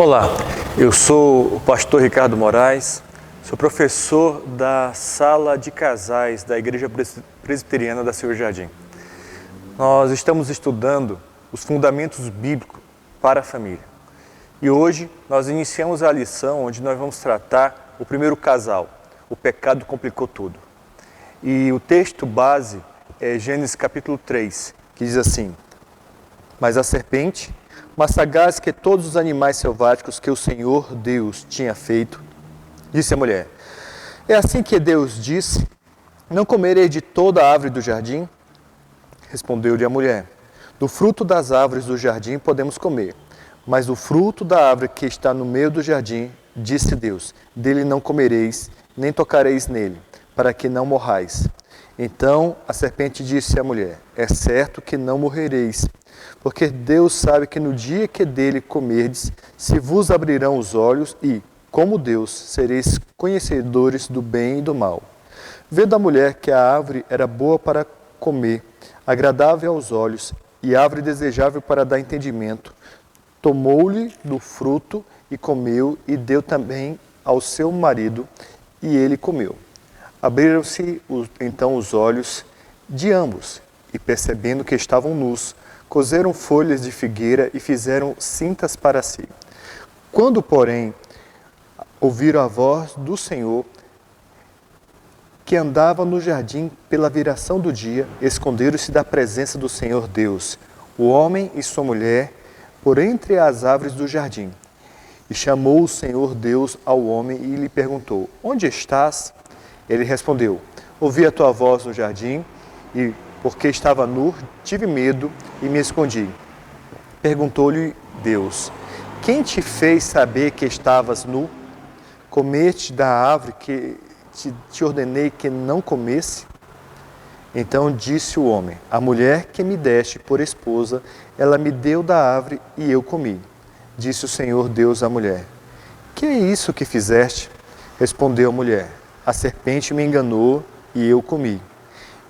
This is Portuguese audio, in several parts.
Olá, eu sou o pastor Ricardo Moraes, sou professor da sala de casais da Igreja Presbiteriana da Senhor Jardim. Nós estamos estudando os fundamentos bíblicos para a família. E hoje nós iniciamos a lição onde nós vamos tratar o primeiro casal, o pecado complicou tudo. E o texto base é Gênesis capítulo 3, que diz assim: Mas a serpente, mais sagaz que todos os animais selváticos que o Senhor Deus tinha feito, disse à mulher: É assim que Deus disse: Não comerei de toda a árvore do jardim? Respondeu-lhe a mulher: Do fruto das árvores do jardim podemos comer, mas do fruto da árvore que está no meio do jardim, disse Deus: Dele não comereis, nem tocareis nele, para que não morrais. Então a serpente disse à mulher: É certo que não morrereis, porque Deus sabe que no dia que dele comerdes, se vos abrirão os olhos e, como Deus, sereis conhecedores do bem e do mal. Vendo a mulher que a árvore era boa para comer, agradável aos olhos e árvore desejável para dar entendimento, tomou-lhe do fruto e comeu e deu também ao seu marido, e ele comeu. Abriram-se então os olhos de ambos, e percebendo que estavam nus, coseram folhas de figueira e fizeram cintas para si. Quando, porém, ouviram a voz do Senhor, que andava no jardim pela viração do dia, esconderam-se da presença do Senhor Deus, o homem e sua mulher, por entre as árvores do jardim. E chamou o Senhor Deus ao homem e lhe perguntou: Onde estás? Ele respondeu: Ouvi a tua voz no jardim e, porque estava nu, tive medo e me escondi. Perguntou-lhe Deus: Quem te fez saber que estavas nu? Comeste da árvore que te ordenei que não comesse? Então disse o homem: A mulher que me deste por esposa, ela me deu da árvore e eu comi. Disse o Senhor Deus à mulher: Que é isso que fizeste? Respondeu a mulher: A serpente me enganou e eu comi.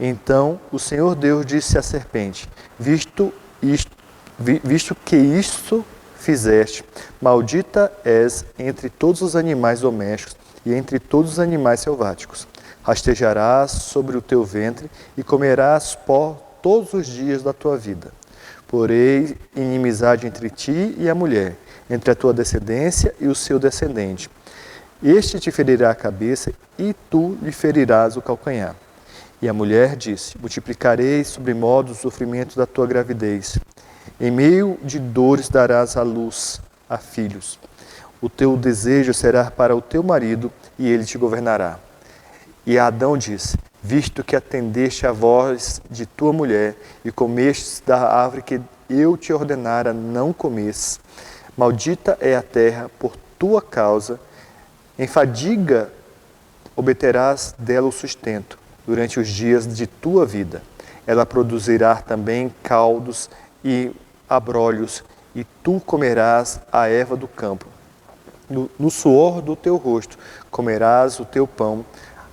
Então o Senhor Deus disse à serpente: Visto que isto fizeste, maldita és entre todos os animais domésticos e entre todos os animais selváticos. Rastejarás sobre o teu ventre e comerás pó todos os dias da tua vida. Porém, inimizade entre ti e a mulher, entre a tua descendência e o seu descendente. Este te ferirá a cabeça e tu lhe ferirás o calcanhar. E a mulher disse: Multiplicarei sobremodo o sofrimento da tua gravidez. Em meio de dores darás à luz a filhos. O teu desejo será para o teu marido e ele te governará. E Adão disse: Visto que atendeste à voz de tua mulher e comestes da árvore que eu te ordenara não comesses, maldita é a terra por tua causa, em fadiga obterás dela o sustento durante os dias de tua vida. Ela produzirá também caldos e abrolhos, e tu comerás a erva do campo. No suor do teu rosto comerás o teu pão,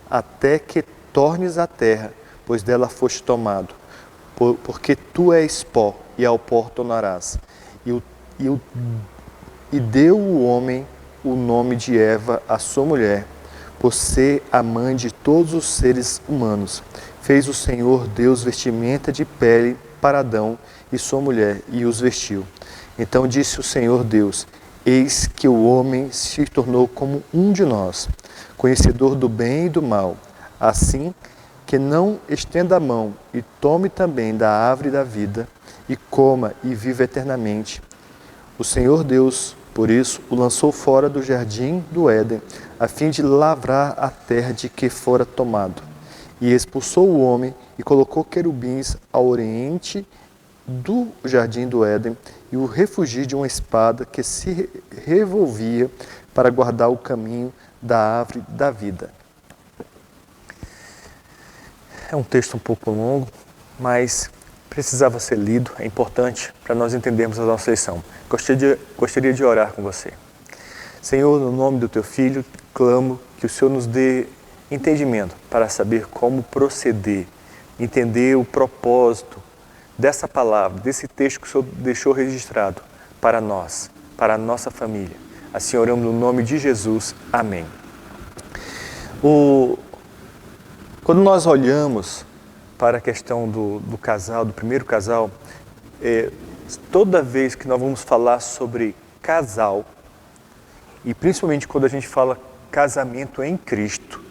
até que tornes a terra, pois dela foste tomado. Porque tu és pó, e ao pó tornarás. E deu o homem o nome de Eva, a sua mulher, por ser a mãe de todos os seres humanos. Fez o Senhor Deus vestimenta de pele para Adão e sua mulher, e os vestiu. Então disse o Senhor Deus: Eis que o homem se tornou como um de nós, conhecedor do bem e do mal. Assim que não estenda a mão e tome também da árvore da vida, e coma e viva eternamente. O Senhor Deus, por isso, o lançou fora do jardim do Éden, a fim de lavrar a terra de que fora tomado. E expulsou o homem e colocou querubins ao oriente do jardim do Éden, e o refugiu de uma espada que se revolvia para guardar o caminho da árvore da vida. É um texto um pouco longo, mas precisava ser lido, é importante para nós entendermos a nossa lição. Gostaria de orar com você. Senhor, no nome do Teu Filho, clamo que o Senhor nos dê entendimento para saber como proceder, entender o propósito dessa palavra, desse texto que o Senhor deixou registrado para nós, para a nossa família. Assim oramos no nome de Jesus. Amém. Quando nós olhamos para a questão do casal, do primeiro casal, toda vez que nós vamos falar sobre casal, e principalmente quando a gente fala casamento em Cristo,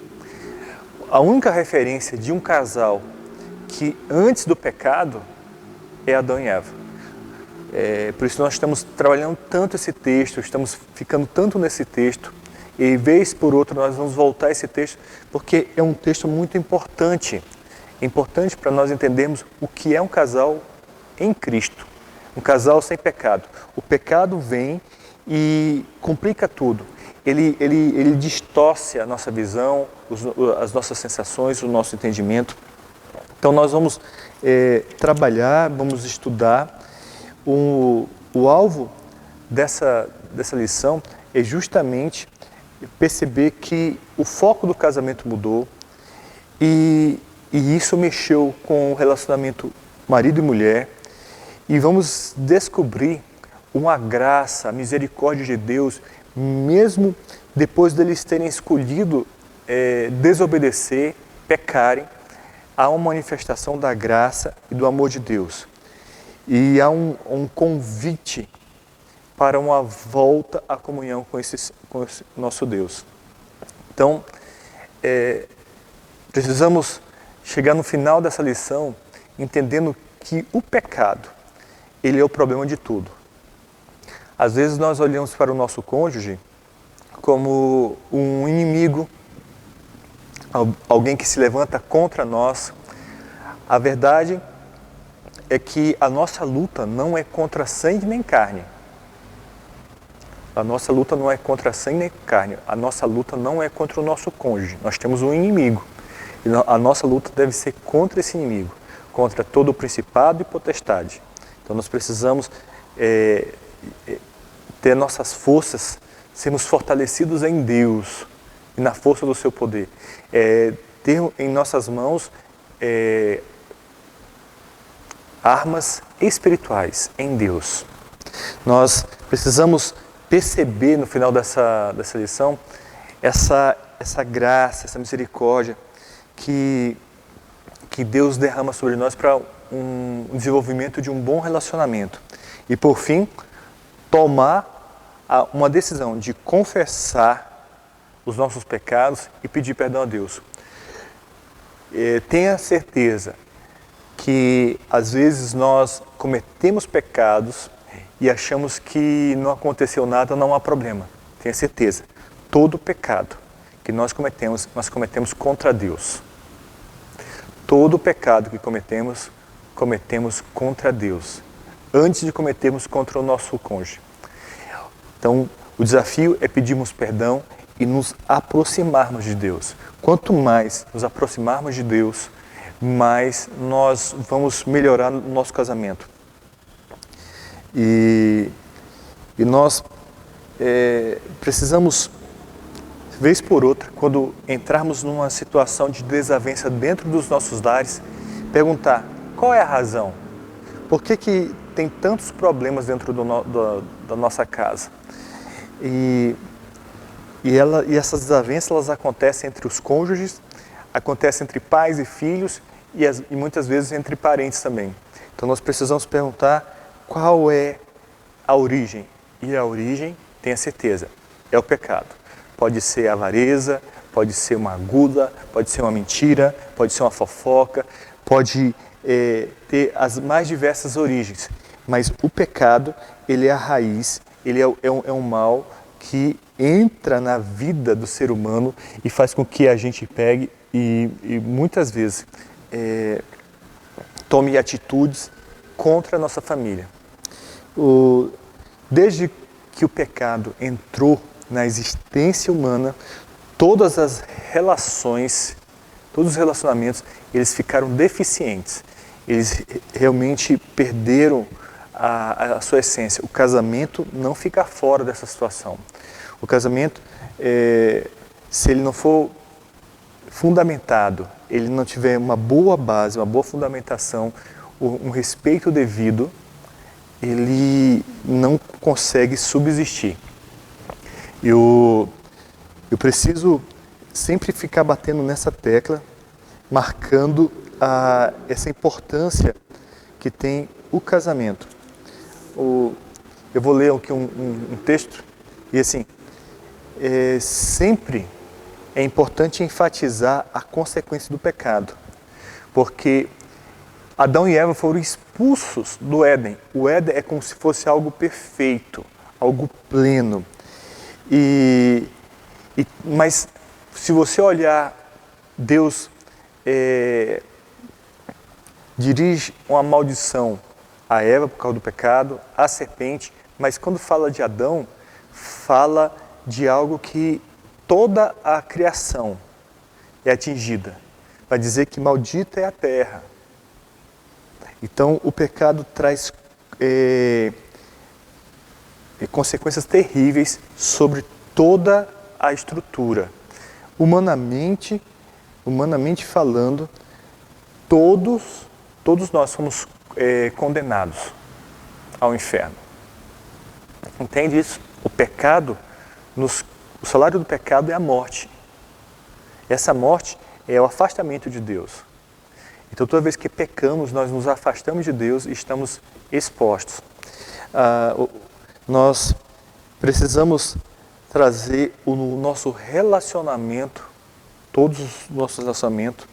a única referência de um casal que antes do pecado é Adão e Eva. Por isso nós estamos trabalhando tanto esse texto, estamos ficando tanto nesse texto, e vez por outra nós vamos voltar a esse texto, porque é um texto muito importante. É importante para nós entendermos o que é um casal em Cristo, um casal sem pecado. O pecado vem e complica tudo. Ele distorce a nossa visão, as nossas sensações, o nosso entendimento. Então nós vamos trabalhar, vamos estudar. O alvo dessa lição é justamente perceber que o foco do casamento mudou e isso mexeu com o relacionamento marido e mulher, e vamos descobrir uma graça, a misericórdia de Deus, mesmo depois deles terem escolhido desobedecer, pecarem, há uma manifestação da graça e do amor de Deus. E há um convite para uma volta à comunhão com esse nosso Deus. Então, precisamos chegar no final dessa lição entendendo que o pecado, ele é o problema de tudo. Às vezes nós olhamos para o nosso cônjuge como um inimigo, alguém que se levanta contra nós. A verdade é que a nossa luta não é contra sangue nem carne. A nossa luta não é contra sangue nem carne. A nossa luta não é contra o nosso cônjuge. Nós temos um inimigo. E a nossa luta deve ser contra esse inimigo, contra todo o principado e potestade. Então nós precisamos ter nossas forças, sermos fortalecidos em Deus e na força do seu poder. Ter em nossas mãos armas espirituais em Deus. Nós precisamos perceber no final dessa lição essa graça, essa misericórdia que Deus derrama sobre nós para um desenvolvimento de um bom relacionamento. E por fim, tomar uma decisão de confessar os nossos pecados e pedir perdão a Deus. Tenha certeza que às vezes nós cometemos pecados e achamos que não aconteceu nada, não há problema. Tenha certeza, todo pecado que nós cometemos contra Deus. Todo pecado que cometemos contra Deus, antes de cometermos contra o nosso cônjuge. Então, o desafio é pedirmos perdão e nos aproximarmos de Deus. Quanto mais nos aproximarmos de Deus, mais nós vamos melhorar o nosso casamento. E nós precisamos, vez por outra, quando entrarmos numa situação de desavença dentro dos nossos lares, perguntar qual é a razão? Por que tem tantos problemas dentro da nossa casa? E essas desavenças elas acontecem entre os cônjuges, acontecem entre pais e filhos e muitas vezes entre parentes também. Então nós precisamos perguntar qual é a origem. E a origem, tenha certeza, é o pecado. Pode ser avareza, pode ser uma gula, pode ser uma mentira, pode ser uma fofoca, pode ter as mais diversas origens. Mas o pecado, ele é a raiz, ele é um mal que entra na vida do ser humano e faz com que a gente pegue e muitas vezes tome atitudes contra a nossa família. Desde que o pecado entrou na existência humana, todas as relações, todos os relacionamentos, eles ficaram deficientes. Eles realmente perderam a sua essência. O casamento não fica fora dessa situação. O casamento, se ele não for fundamentado, ele não tiver uma boa base, uma boa fundamentação, um respeito devido, ele não consegue subsistir. Eu preciso sempre ficar batendo nessa tecla, marcando essa importância que tem o casamento. Eu vou ler aqui um texto, e assim, sempre é importante enfatizar a consequência do pecado, porque Adão e Eva foram expulsos do Éden. O Éden é como se fosse algo perfeito, algo pleno. Mas se você olhar, Deus dirige uma maldição a Eva por causa do pecado, a serpente, mas quando fala de Adão, fala de algo que toda a criação é atingida. Vai dizer que maldita é a terra. Então o pecado traz consequências terríveis sobre toda a estrutura. Humanamente falando, todos nós somos condenados ao inferno. Entende isso? O salário do pecado é a morte. Essa morte é o afastamento de Deus. Então, toda vez que pecamos, nós nos afastamos de Deus e estamos expostos. Nós precisamos trazer o nosso relacionamento, todos os nossos relacionamentos,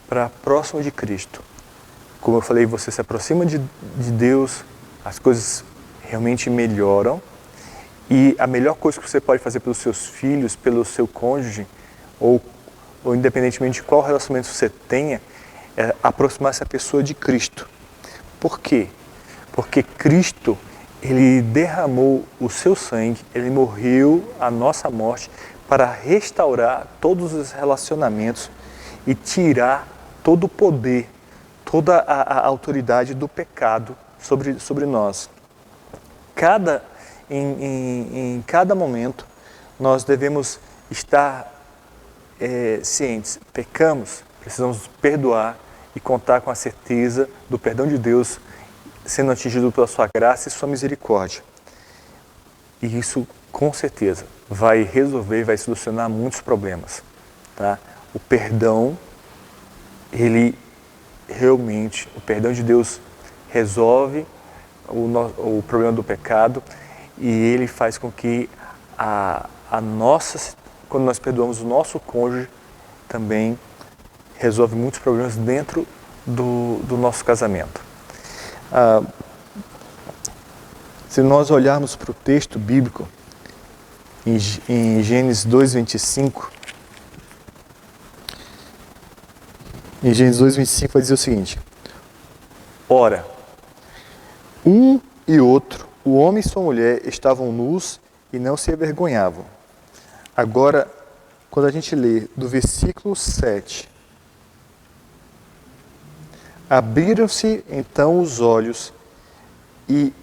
para próximo de Cristo. Como eu falei, você se aproxima de Deus, as coisas realmente melhoram. E a melhor coisa que você pode fazer pelos seus filhos, pelo seu cônjuge, ou independentemente de qual relacionamento você tenha, é aproximar essa pessoa de Cristo. Por quê? Porque Cristo, Ele derramou o seu sangue, Ele morreu a nossa morte para restaurar todos os relacionamentos e tirar todo o poder, toda a autoridade do pecado sobre nós. Em cada momento, nós devemos estar cientes. Pecamos, precisamos perdoar e contar com a certeza do perdão de Deus sendo atingido pela sua graça e sua misericórdia. E isso, com certeza, vai resolver, vai solucionar muitos problemas. Tá? O perdão, o perdão de Deus resolve o problema do pecado e Ele faz com que quando nós perdoamos o nosso cônjuge, também resolve muitos problemas dentro do nosso casamento. Se nós olharmos para o texto bíblico, em Gênesis 2:25, em Gênesis 2:25 vai dizer o seguinte: ora, um e outro, o homem e sua mulher, estavam nus e não se envergonhavam. Agora, quando a gente lê do versículo 7, abriram-se então os olhos e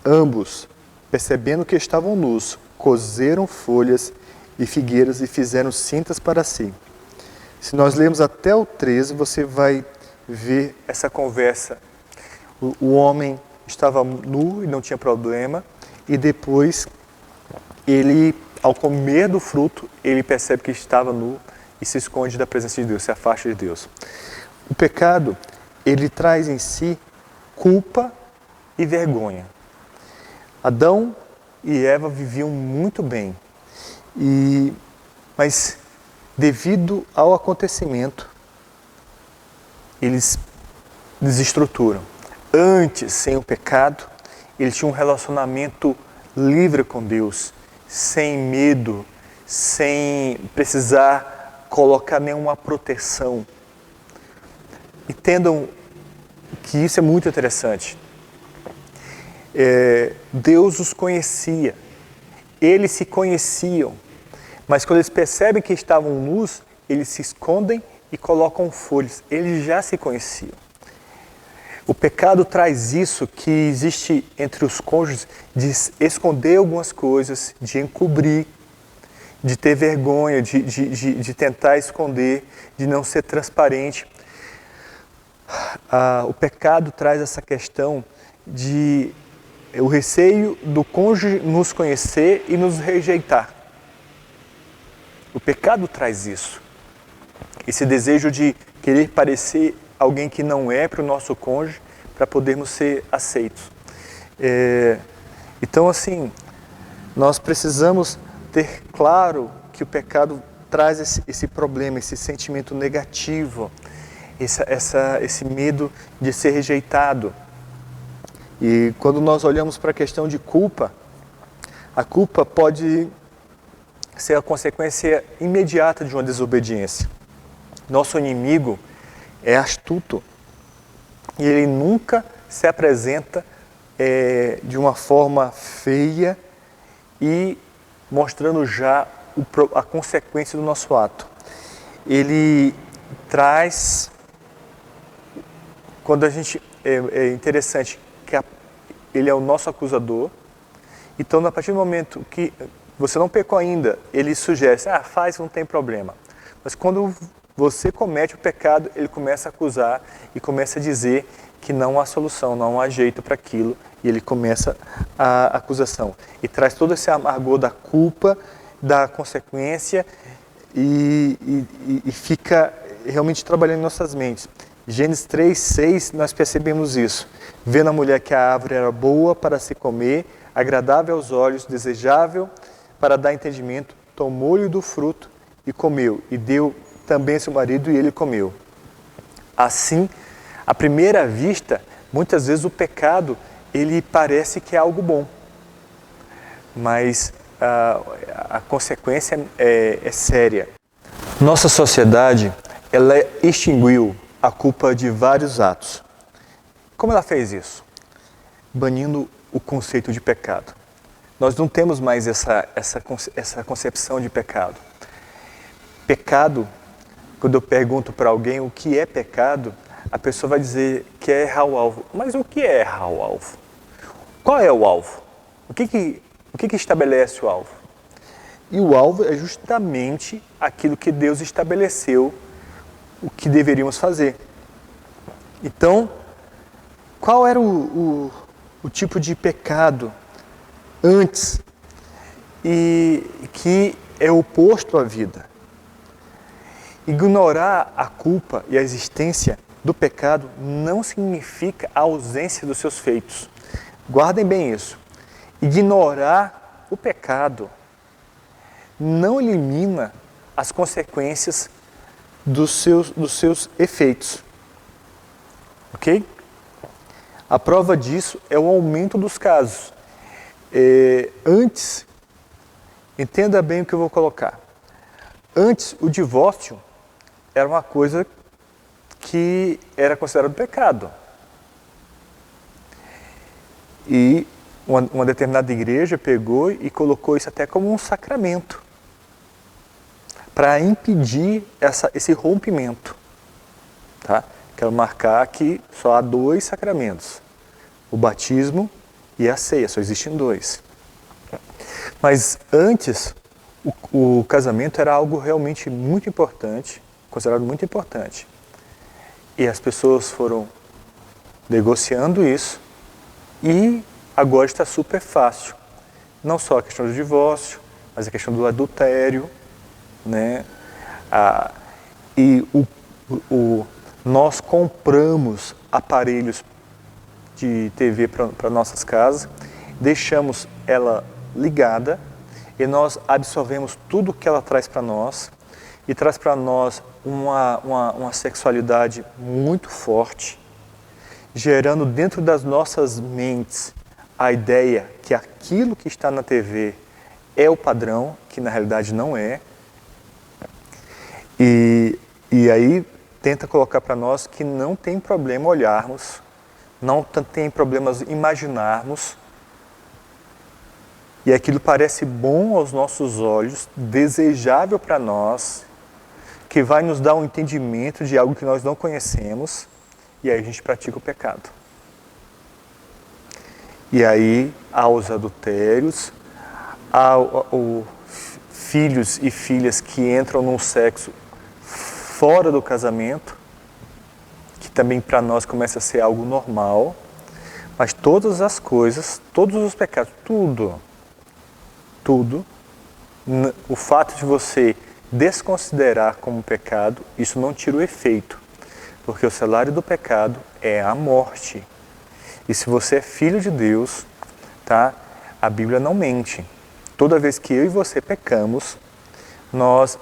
ambos, percebendo que estavam nus, coseram folhas e figueiras e fizeram cintas para si. Se nós lermos até o 13, você vai ver essa conversa. O homem estava nu e não tinha problema, e depois ele, ao comer do fruto, ele percebe que estava nu e se esconde da presença de Deus, se afasta de Deus. O pecado, ele traz em si culpa e vergonha. Adão e Eva viviam muito bem, mas devido ao acontecimento, eles desestruturam. Antes, sem o pecado, eles tinham um relacionamento livre com Deus, sem medo, sem precisar colocar nenhuma proteção. Entendam que isso é muito interessante. Deus os conhecia, eles se conheciam, mas quando eles percebem que estavam nus, eles se escondem e colocam folhas. Eles já se conheciam. O pecado traz isso que existe entre os cônjuges, de esconder algumas coisas, de encobrir, de ter vergonha, de tentar esconder, de não ser transparente. O pecado traz essa questão de o receio do cônjuge nos conhecer e nos rejeitar. O pecado traz isso. Esse desejo de querer parecer alguém que não é para o nosso cônjuge, para podermos ser aceitos. Então, assim, nós precisamos ter claro que o pecado traz esse problema, esse sentimento negativo, esse medo de ser rejeitado. E quando nós olhamos para a questão de culpa, a culpa pode ser a consequência imediata de uma desobediência. Nosso inimigo é astuto e ele nunca se apresenta de uma forma feia e mostrando já a consequência do nosso ato. Ele traz, quando a gente, é interessante que ele é o nosso acusador, então a partir do momento que você não pecou ainda, ele sugere, faz, não tem problema. Mas quando você comete o pecado, ele começa a acusar e começa a dizer que não há solução, não há jeito para aquilo, e ele começa a acusação. E traz todo esse amargor da culpa, da consequência, e fica realmente trabalhando em nossas mentes. Gênesis 3:6, nós percebemos isso. Vendo a mulher que a árvore era boa para se comer, agradável aos olhos, desejável para dar entendimento, tomou-lhe do fruto e comeu, e deu também a seu marido, e ele comeu. Assim, à primeira vista, muitas vezes o pecado, ele parece que é algo bom, mas a consequência é séria. Nossa sociedade, ela extinguiu a culpa de vários atos. Como ela fez isso? Banindo o conceito de pecado. Nós não temos mais essa concepção de pecado. Pecado, quando eu pergunto para alguém o que é pecado, a pessoa vai dizer que é errar o alvo. Mas o que é errar o alvo? Qual é o alvo? O que estabelece o alvo? E o alvo é justamente aquilo que Deus estabeleceu, o que deveríamos fazer. Então, qual era o tipo de pecado antes e que é oposto à vida? Ignorar a culpa e a existência do pecado não significa a ausência dos seus feitos. Guardem bem isso. Ignorar o pecado não elimina as consequências dos seus efeitos. Ok? A prova disso é o aumento dos casos. Antes, entenda bem o que eu vou colocar. Antes, o divórcio era uma coisa que era considerado pecado. E uma determinada igreja pegou e colocou isso até como um sacramento, para impedir esse rompimento. Tá? Quero marcar que só há 2 sacramentos, o batismo e a ceia, só existem 2. Mas antes, o casamento era algo realmente muito importante, considerado muito importante. E as pessoas foram negociando isso e agora está super fácil. Não só a questão do divórcio, mas a questão do adultério, né? Nós compramos aparelhos de TV para nossas casas, deixamos ela ligada e nós absorvemos tudo que ela traz para nós e traz para nós uma sexualidade muito forte, gerando dentro das nossas mentes a ideia que aquilo que está na TV é o padrão, que na realidade não é. E aí tenta colocar para nós que não tem problema olharmos, não tem problema imaginarmos, e aquilo parece bom aos nossos olhos, desejável para nós, que vai nos dar um entendimento de algo que nós não conhecemos, e aí a gente pratica o pecado. E aí há os adultérios, há filhos e filhas que entram num sexo fora do casamento, que também para nós começa a ser algo normal, Mas todas as coisas, todos os pecados, tudo, o fato de você desconsiderar como pecado, isso não tira o efeito. Porque o salário do pecado é a morte. E se você é filho de Deus, tá? A Bíblia não mente. Toda vez que eu e você pecamos, nós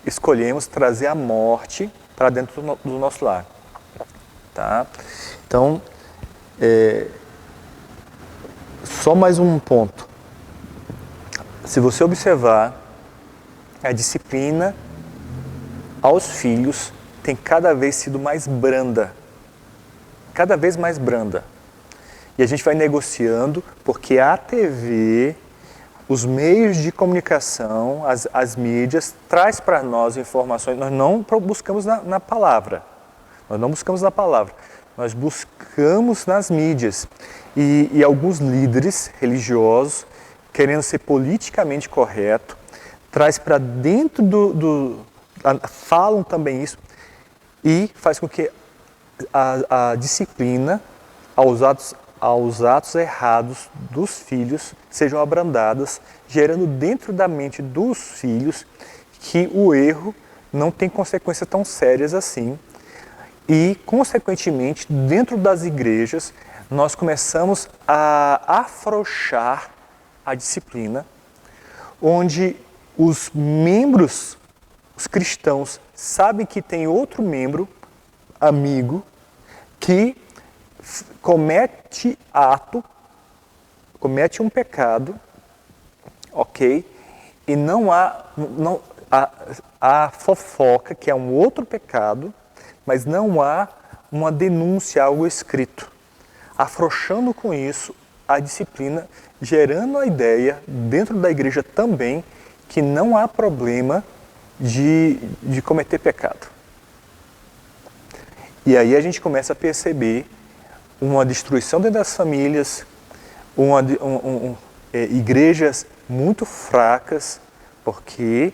escolhemos trazer a morte para dentro do nosso lar. Tá? Então, só mais um ponto. Se você observar, a disciplina aos filhos tem cada vez sido mais branda. Cada vez mais branda. E a gente vai negociando, porque a TV, os meios de comunicação, as mídias, traz para nós informações. Nós não buscamos na palavra. Nós não buscamos na palavra. Nós buscamos nas mídias. E alguns líderes religiosos, querendo ser politicamente correto, traz para dentro falam também isso, e faz com que a disciplina aos atos errados dos filhos sejam abrandadas, gerando dentro da mente dos filhos que o erro não tem consequências tão sérias assim. E, consequentemente, dentro das igrejas, nós começamos a afrouxar a disciplina, onde os membros, os cristãos, sabem que tem outro membro, amigo, que comete um pecado, ok? E não há fofoca, que é um outro pecado, mas não há uma denúncia, algo escrito. Afrouxando com isso a disciplina, gerando a ideia, dentro da igreja também, que não há problema de cometer pecado. E aí a gente começa a perceber uma destruição dentro das famílias, igrejas muito fracas, porque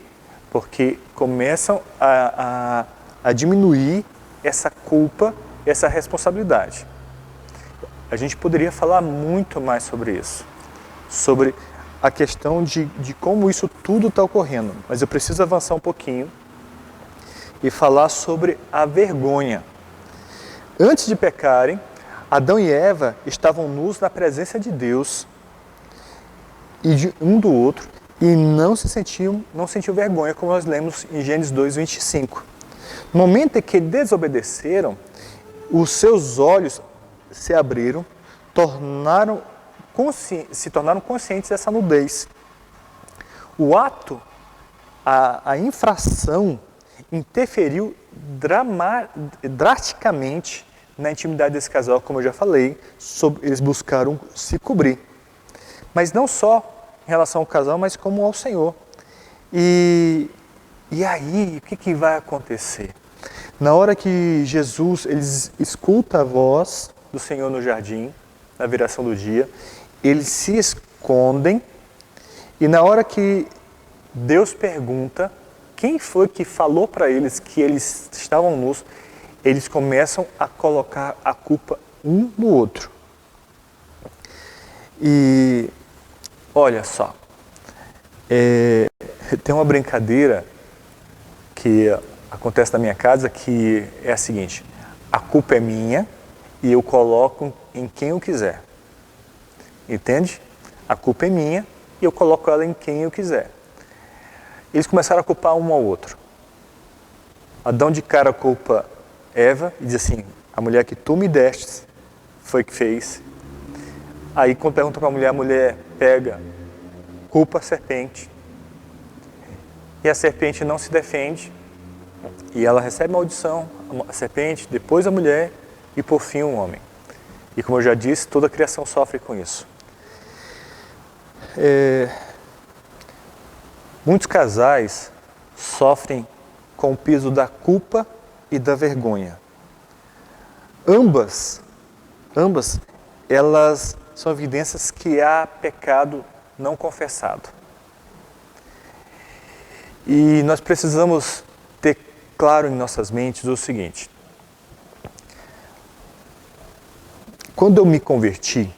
começam a diminuir essa culpa, essa responsabilidade. A gente poderia falar muito mais sobre isso, sobre a questão de como isso tudo está ocorrendo, mas eu preciso avançar um pouquinho e falar sobre a vergonha. Antes de pecarem, Adão e Eva estavam nus na presença de Deus e de um do outro, e não sentiam vergonha, como nós lemos em Gênesis 2:25. No momento em que desobedeceram, os seus olhos se abriram, se tornaram conscientes dessa nudez. O ato, a infração, interferiu drasticamente na intimidade desse casal, como eu já falei, eles buscaram se cobrir. Mas não só em relação ao casal, mas como ao Senhor. E aí, o que vai acontecer? Na hora que eles escutam a voz do Senhor no jardim, na viração do dia, eles se escondem, e na hora que Deus pergunta quem foi que falou para eles que eles estavam nus, eles começam a colocar a culpa um no outro. E olha só, tem uma brincadeira que acontece na minha casa que é a seguinte: a culpa é minha e eu coloco em quem eu quiser. Entende? A culpa é minha e eu coloco ela em quem eu quiser. Eles começaram a culpar um ao outro. Adão de cara culpa Eva e diz assim: a mulher que tu me deste foi que fez. Aí quando pergunta para a mulher pega, culpa a serpente. E a serpente não se defende. E ela recebe maldição, a serpente, depois a mulher e por fim o homem. E como eu já disse, toda a criação sofre com isso. Muitos casais sofrem com o peso da culpa e da vergonha. Ambas, elas são evidências que há pecado não confessado. E nós precisamos ter claro em nossas mentes o seguinte: quando eu me converti,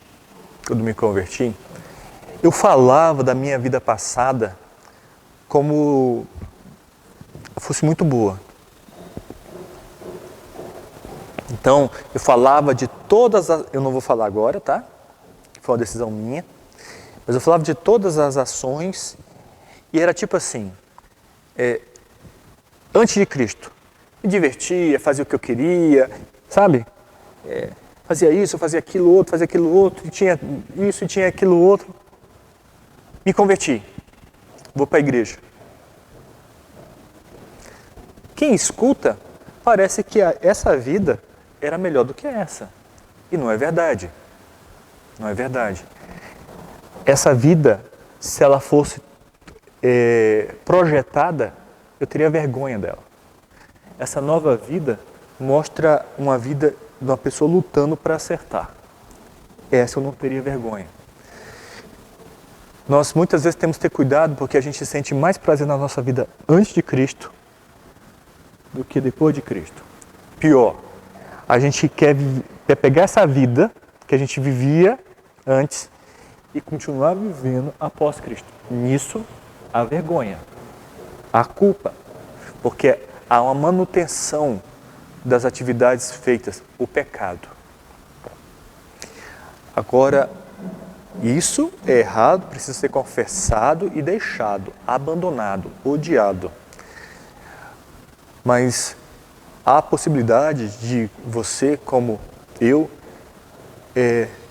eu falava da minha vida passada como fosse muito boa. Então, eu falava de todas as... Eu não vou falar agora, tá? Foi uma decisão minha. Mas eu falava de todas as ações e era tipo assim, antes de Cristo, me divertia, fazia o que eu queria, sabe? Fazia isso, fazia aquilo outro, e tinha isso e tinha aquilo outro. Me converti, vou para a igreja. Quem escuta, parece que essa vida era melhor do que essa. E não é verdade. Não é verdade. Essa vida, se ela fosse projetada, eu teria vergonha dela. Essa nova vida mostra uma vida de uma pessoa lutando para acertar. Essa eu não teria vergonha. Nós muitas vezes temos que ter cuidado porque a gente sente mais prazer na nossa vida antes de Cristo do que depois de Cristo. Pior, a gente quer pegar essa vida que a gente vivia antes e continuar vivendo após Cristo. Nisso, a vergonha, a culpa, porque há uma manutenção das atividades feitas, o pecado. Agora, isso é errado, precisa ser confessado e deixado, abandonado, odiado. Mas há a possibilidade de você, como eu,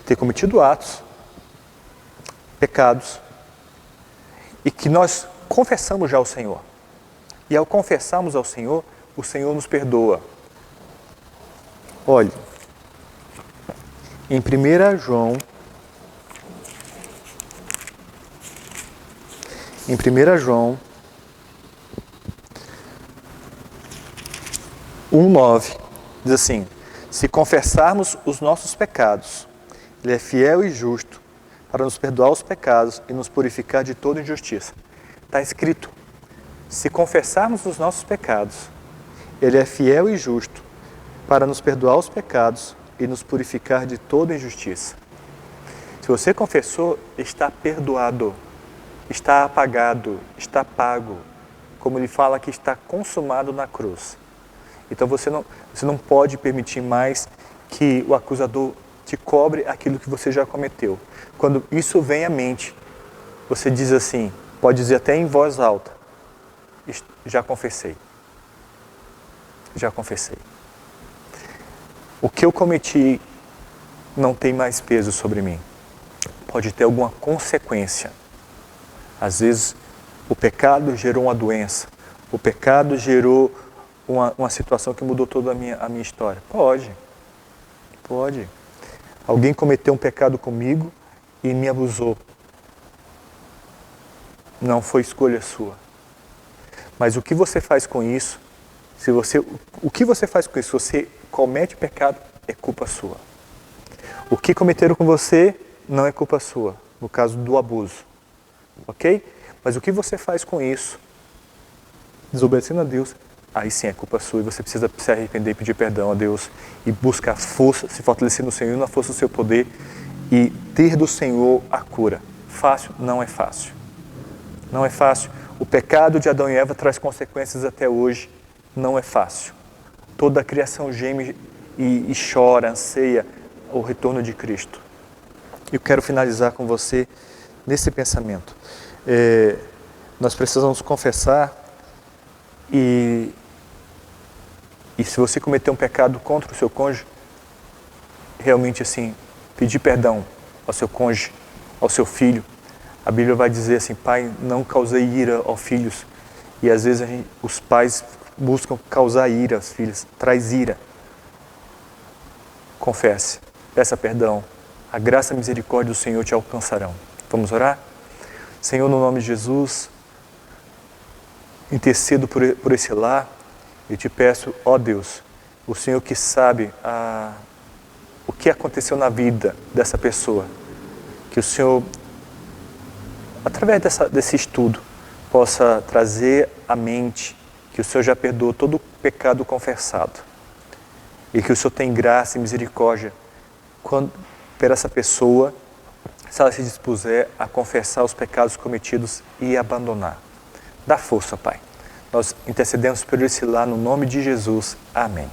ter cometido atos, pecados, e que nós confessamos já ao Senhor. E ao confessarmos ao Senhor, o Senhor nos perdoa. Olhe, em 1 João, 1:9, diz assim: se confessarmos os nossos pecados, Ele é fiel e justo para nos perdoar os pecados e nos purificar de toda injustiça. Está escrito, se confessarmos os nossos pecados, Ele é fiel e justo para nos perdoar os pecados e nos purificar de toda injustiça. Se você confessou, está perdoado, está apagado, está pago, como Ele fala que está consumado na cruz. Então você não pode permitir mais que o acusador te cobre aquilo que você já cometeu. Quando isso vem à mente, você diz assim, pode dizer até em voz alta, já confessei. Já confessei. O que eu cometi não tem mais peso sobre mim. Pode ter alguma consequência. Às vezes, o pecado gerou uma doença. O pecado gerou uma situação que mudou toda a minha história. Pode. Alguém cometeu um pecado comigo e me abusou. Não foi escolha sua. Mas o que você faz com isso, se você comete pecado, é culpa sua. O que cometeram com você não é culpa sua, no caso do abuso. Ok? Mas o que você faz com isso, desobedecendo a Deus, aí sim é culpa sua e você precisa se arrepender e pedir perdão a Deus e buscar força, se fortalecer no Senhor, na força do seu poder e ter do Senhor a cura. Fácil? Não é fácil. Não é fácil. O pecado de Adão e Eva traz consequências até hoje. Não é fácil. Toda a criação geme e chora, anseia o retorno de Cristo. Eu quero finalizar com você nesse pensamento. Nós precisamos confessar e se você cometer um pecado contra o seu cônjuge, realmente assim, pedir perdão ao seu cônjuge, ao seu filho. A Bíblia vai dizer assim, pai, não causei ira aos filhos. E às vezes os pais buscam causar ira aos filhos, traz ira. Confesse, peça perdão. A graça e a misericórdia do Senhor te alcançarão. Vamos orar? Senhor, no nome de Jesus, intercedo por esse lar e te peço, ó Deus, o Senhor que sabe o que aconteceu na vida dessa pessoa, que o Senhor, através desse estudo, possa trazer à mente que o Senhor já perdoou todo o pecado confessado e que o Senhor tem graça e misericórdia por essa pessoa, se ela se dispuser a confessar os pecados cometidos e abandonar. Dá força, Pai. Nós intercedemos por esse lá no nome de Jesus. Amém.